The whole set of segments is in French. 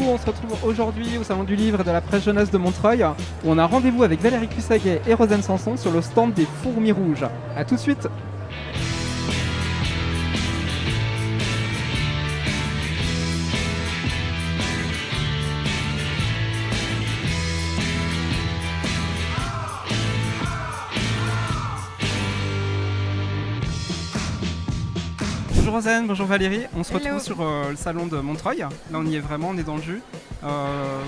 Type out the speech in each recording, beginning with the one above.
on se retrouve aujourd'hui au Salon du Livre et de la Presse Jeunesse de Montreuil, où on a rendez-vous avec Valérie Cussaguet et Rosanne Sanson sur le stand des Fourmis Rouges. A tout de suite. Bonjour Rosanne, bonjour Valérie, on se retrouve sur le salon de Montreuil. Là on y est vraiment, on est dans le jus.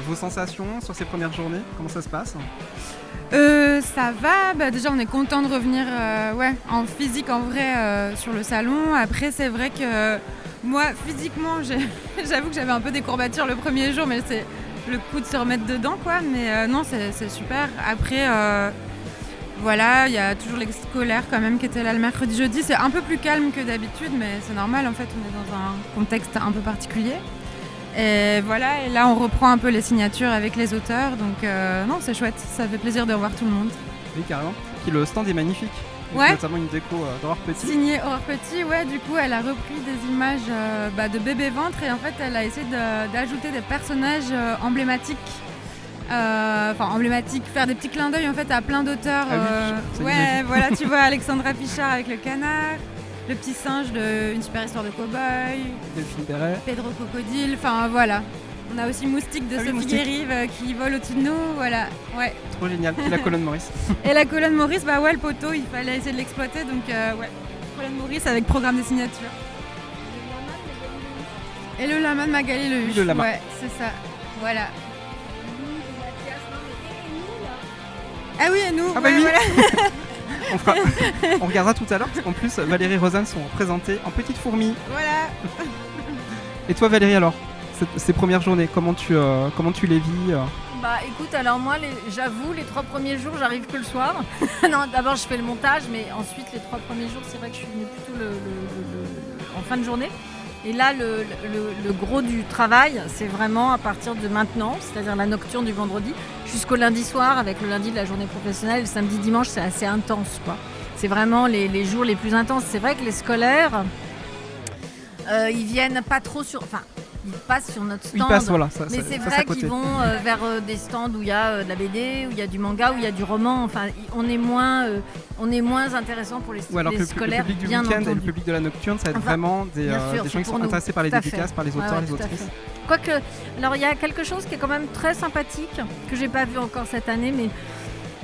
Vos sensations sur ces premières journées, comment ça se passe ? Ça va, déjà on est content de revenir en physique en vrai sur le salon. Après c'est vrai que moi physiquement j'avoue que j'avais un peu des courbatures le premier jour, mais c'est le coup de se remettre dedans quoi. Mais non c'est super. Après voilà, il y a toujours les scolaires quand même qui étaient là le mercredi, jeudi. C'est un peu plus calme que d'habitude, mais c'est normal en fait, on est dans un contexte un peu particulier. Et voilà, et là on reprend un peu les signatures avec les auteurs, donc non c'est chouette, ça fait plaisir de revoir tout le monde. Oui carrément, puis le stand est magnifique, ouais. Notamment une déco d'Aurore Petit. Signée Aurore Petit, ouais, du coup elle a repris des images de bébé ventre et en fait elle a essayé d'ajouter des personnages emblématiques. Faire des petits clins d'œil en fait à plein d'auteurs. Voilà, tu vois Alexandra Pichard avec le canard, le petit singe de Une super histoire de cow-boy, Delphine Perret, Pedro Crocodile, enfin voilà. On a aussi Moustique de Sophie Guérive qui vole au-dessus de nous, voilà. Ouais. Trop génial, et la colonne Maurice. Et la colonne Maurice, le poteau, il fallait essayer de l'exploiter, donc colonne Maurice avec programme des signatures. Et le lama de Magali Le Huche. Le lama. Ouais, c'est ça, voilà. Ah oui, et nous, oui. Voilà. On regardera tout à l'heure, parce qu'en plus, Valérie et Rosanne sont représentées en petites fourmis. Voilà. Et toi Valérie alors, ces premières journées, comment tu les vis Écoute, alors moi, j'avoue, les 3 premiers jours, j'arrive que le soir. Non, d'abord je fais le montage, mais ensuite les 3 premiers jours, c'est vrai que je suis venue plutôt en fin de journée. Et là, le gros du travail, c'est vraiment à partir de maintenant, c'est-à-dire la nocturne du vendredi, jusqu'au lundi soir, avec le lundi de la journée professionnelle. Le samedi, dimanche, c'est assez intense, quoi. C'est vraiment les jours les plus intenses. C'est vrai que les scolaires, ils viennent pas trop ils passent sur notre stand. Mais c'est vrai qu'ils vont vers des stands où il y a de la BD, où il y a du manga, où il y a du roman. Enfin, on est moins intéressant pour les scolaires. Le public du week-end et le public de la nocturne, ça va être vraiment des gens qui sont intéressés par les dédicaces, par les auteurs et les autrices. Quoique, alors il y a quelque chose qui est quand même très sympathique, que j'ai pas vu encore cette année, mais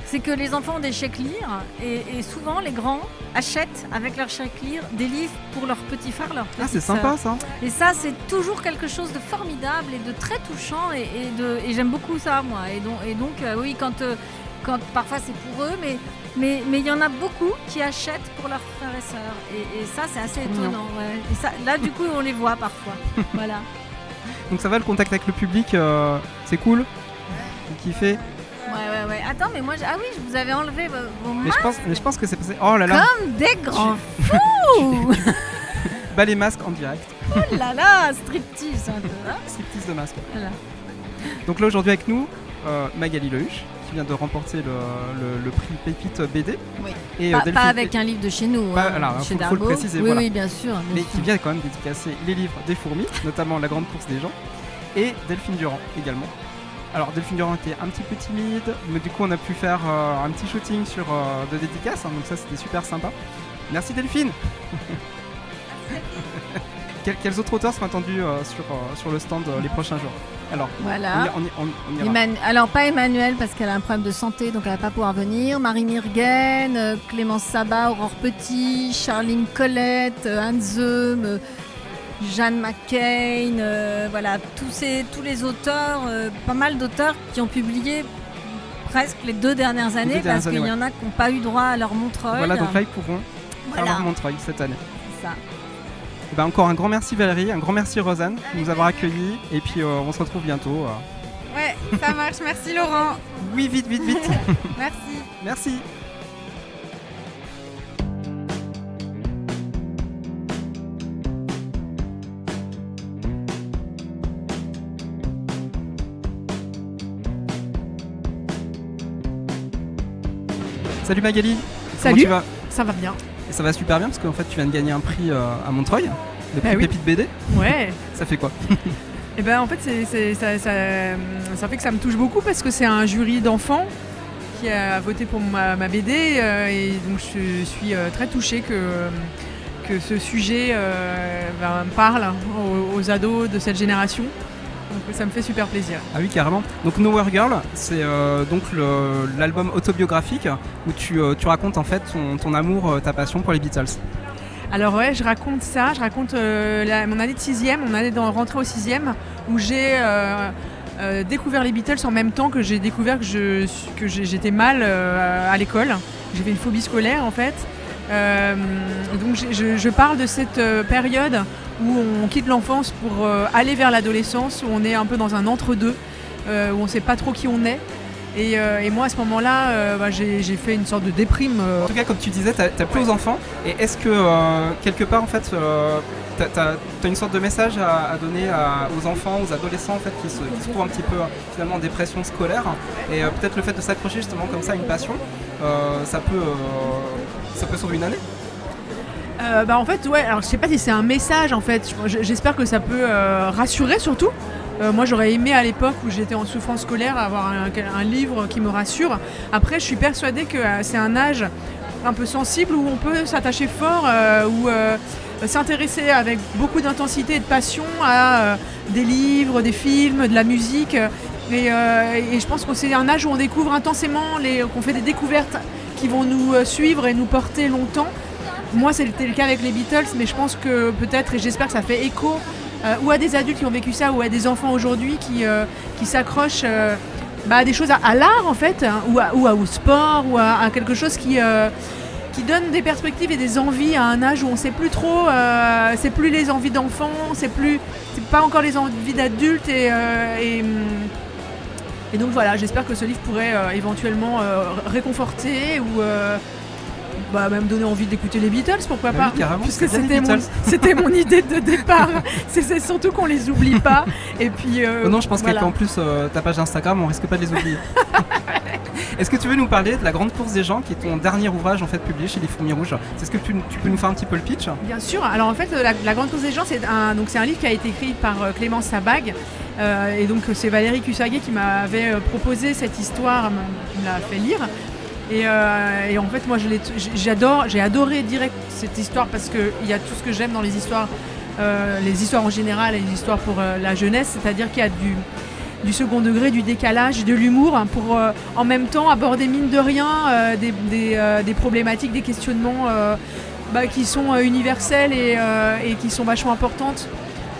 c'est que les enfants ont des chèques-lire et souvent les grands achètent avec leur chèque-lire des livres pour leurs petits frères, leurs petites sœurs. Ah, c'est sympa ça. Et ça, c'est toujours quelque chose de formidable et de très touchant et j'aime beaucoup ça, moi. Et donc oui, quand parfois c'est pour eux, mais il y en a beaucoup qui achètent pour leurs frères et sœurs. Et ça, c'est assez étonnant. Ouais. Et ça, là, du coup, on les voit parfois. Voilà. Donc ça va, le contact avec le public, c'est cool. Vous kiffez. Ouais. Attends, mais moi, je vous avais enlevé vos masques. Mais je pense que c'est passé. Oh là là. Comme des grands fous. Les masques en direct. Oh là là, striptease un peu. Hein. Striptease de masques. Voilà. Donc là aujourd'hui avec nous, Magali Le Huche, qui vient de remporter le prix Pépite BD. Oui. Et, pas avec un livre de chez nous, chez faut le préciser. Oui, voilà. oui, bien sûr. Mais qui vient quand même dédicacer les livres des fourmis, notamment La Grande Course des gens, et Delphine Durand également. Alors Delphine Durand était un petit peu timide, mais du coup on a pu faire un petit shooting de dédicaces, donc ça c'était super sympa. Merci Delphine. Quels autres auteurs sont attendus sur le stand les prochains jours ? Alors, voilà. on ira. Alors pas Emmanuel parce qu'elle a un problème de santé, donc elle va pas pouvoir venir. Marie Myrgen, Clémence Sabat, Aurore Petit, Charline Colette, Anne Zeum, Jeanne McCain, voilà, tous les auteurs, pas mal d'auteurs qui ont publié presque les 2 dernières années parce qu'il y en a qui n'ont pas eu droit à leur Montreuil. Voilà, donc là ils pourront faire leur Montreuil cette année. C'est ça. Encore un grand merci Valérie, un grand merci Rosanne de nous avoir accueillis et puis on se retrouve bientôt. Ouais, ça marche, merci Laurent. Oui, vite. Merci. Salut Magali. Salut. Comment tu vas ? Ça va bien. Et ça va super bien parce qu'en fait tu viens de gagner un prix à Montreuil, le prix Pépite BD. Ouais. Ça fait quoi ? Et ben en fait ça fait que ça me touche beaucoup parce que c'est un jury d'enfants qui a voté pour ma BD et donc je suis très touchée que ce sujet me parle aux ados de cette génération. Donc ça me fait super plaisir. Ah oui, carrément. Donc Nowhere Girl, c'est donc l'album autobiographique où tu racontes en fait ton amour, ta passion pour les Beatles. Alors ouais, je raconte mon année de 6e, mon année de rentrée au 6e, où j'ai découvert les Beatles en même temps que j'ai découvert que j'étais mal à l'école. J'ai fait une phobie scolaire en fait. Donc je parle de cette période où on quitte l'enfance pour aller vers l'adolescence, où on est un peu dans un entre-deux, où on ne sait pas trop qui on est. Et moi à ce moment-là, j'ai fait une sorte de déprime. En tout cas, comme tu disais, t'as plus aux enfants. Et est-ce que quelque part en fait, t'as une sorte de message à donner aux enfants, aux adolescents en fait, qui se trouvent un petit peu finalement en dépression scolaire, et peut-être le fait de s'accrocher justement comme ça à une passion, ça peut sauver une année. En fait, ouais. Alors je sais pas si c'est un message en fait. J'espère que ça peut rassurer surtout. Moi j'aurais aimé à l'époque où j'étais en souffrance scolaire avoir un livre qui me rassure. Après je suis persuadée que c'est un âge un peu sensible où on peut s'attacher fort, ou s'intéresser avec beaucoup d'intensité et de passion à des livres, des films, de la musique. Et je pense que c'est un âge où on découvre intensément, qu'on fait des découvertes qui vont nous suivre et nous porter longtemps. Moi c'était le cas avec les Beatles, mais je pense que peut-être, et j'espère que ça fait écho, ou à des adultes qui ont vécu ça, ou à des enfants aujourd'hui qui s'accrochent à des choses, à l'art en fait, hein, ou au sport, ou à quelque chose qui donne des perspectives et des envies à un âge où on ne sait plus trop, c'est plus les envies d'enfants, c'est pas encore les envies d'adultes, et donc voilà, j'espère que ce livre pourrait éventuellement réconforter ou même donner envie d'écouter les Beatles, pourquoi pas, puisque c'était mon idée de départ. C'est surtout qu'on les oublie pas. Et puis non, je pense qu'en plus ta page Instagram, on risque pas de les oublier. Est-ce que tu veux nous parler de La Grande Course des gens, qui est ton dernier ouvrage en fait publié chez les Fourmis Rouges? Est-ce que tu peux nous faire un petit peu le pitch? Bien sûr. Alors en fait, La Grande Course des gens, c'est un livre qui a été écrit par Clémence Sabag. Et donc c'est Valérie Cussaguet qui m'avait proposé cette histoire, qui me l'a fait lire. Et en fait, moi, j'ai adoré direct cette histoire parce qu'il y a tout ce que j'aime dans les histoires en général et les histoires pour la jeunesse, c'est-à-dire qu'il y a du second degré, du décalage, de l'humour, hein, pour en même temps aborder mine de rien des problématiques, des questionnements qui sont universels et qui sont vachement importantes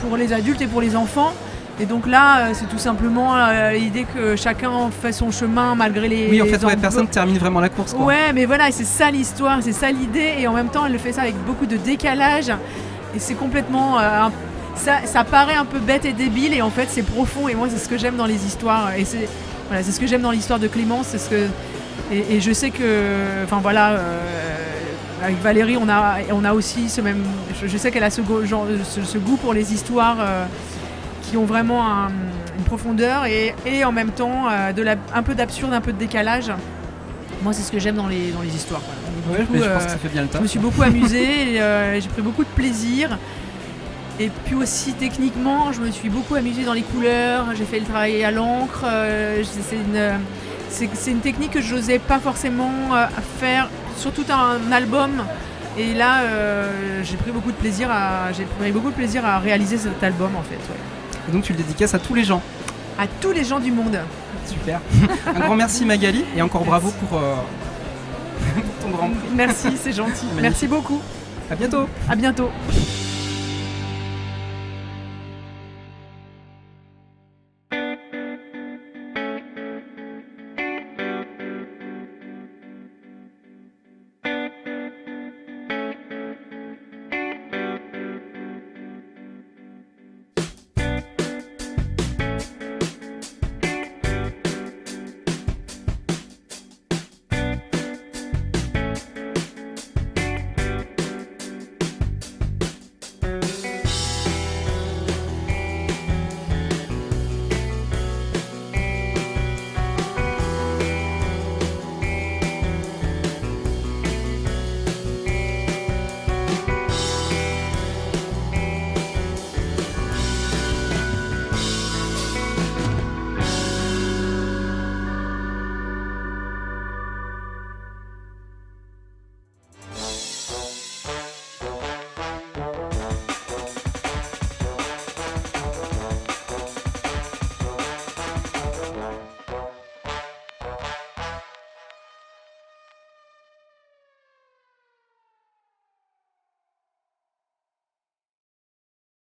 pour les adultes et pour les enfants. Et donc là, c'est tout simplement l'idée que chacun fait son chemin malgré les... Oui, en fait, personne ne termine vraiment la course, quoi. Ouais, mais voilà, c'est ça l'histoire, c'est ça l'idée. Et en même temps, elle fait ça avec beaucoup de décalage. Et c'est complètement... ça paraît un peu bête et débile, et en fait, c'est profond. Et moi, c'est ce que j'aime dans les histoires. Et c'est ce que j'aime dans l'histoire de Clémence. Et je sais que... Enfin, voilà... avec Valérie, on a aussi ce même... Je sais qu'elle a ce goût pour les histoires... qui ont vraiment une profondeur et en même temps un peu d'absurde, un peu de décalage. Moi, c'est ce que j'aime dans les histoires. Ouais, du coup, je pense que ça fait bien le taf. Je me suis beaucoup amusée, j'ai pris beaucoup de plaisir. Et puis aussi, techniquement, je me suis beaucoup amusée dans les couleurs. J'ai fait le travail à l'encre. C'est une technique que je n'osais pas forcément faire sur tout un album. Et là, j'ai pris beaucoup de plaisir à réaliser cet album, en fait. Ouais. Et donc tu le dédicaces à tous les gens? À tous les gens du monde. Super. Un grand merci Magali, et encore bravo pour ton grand prix. Merci, c'est gentil. Merci beaucoup. À bientôt. À bientôt.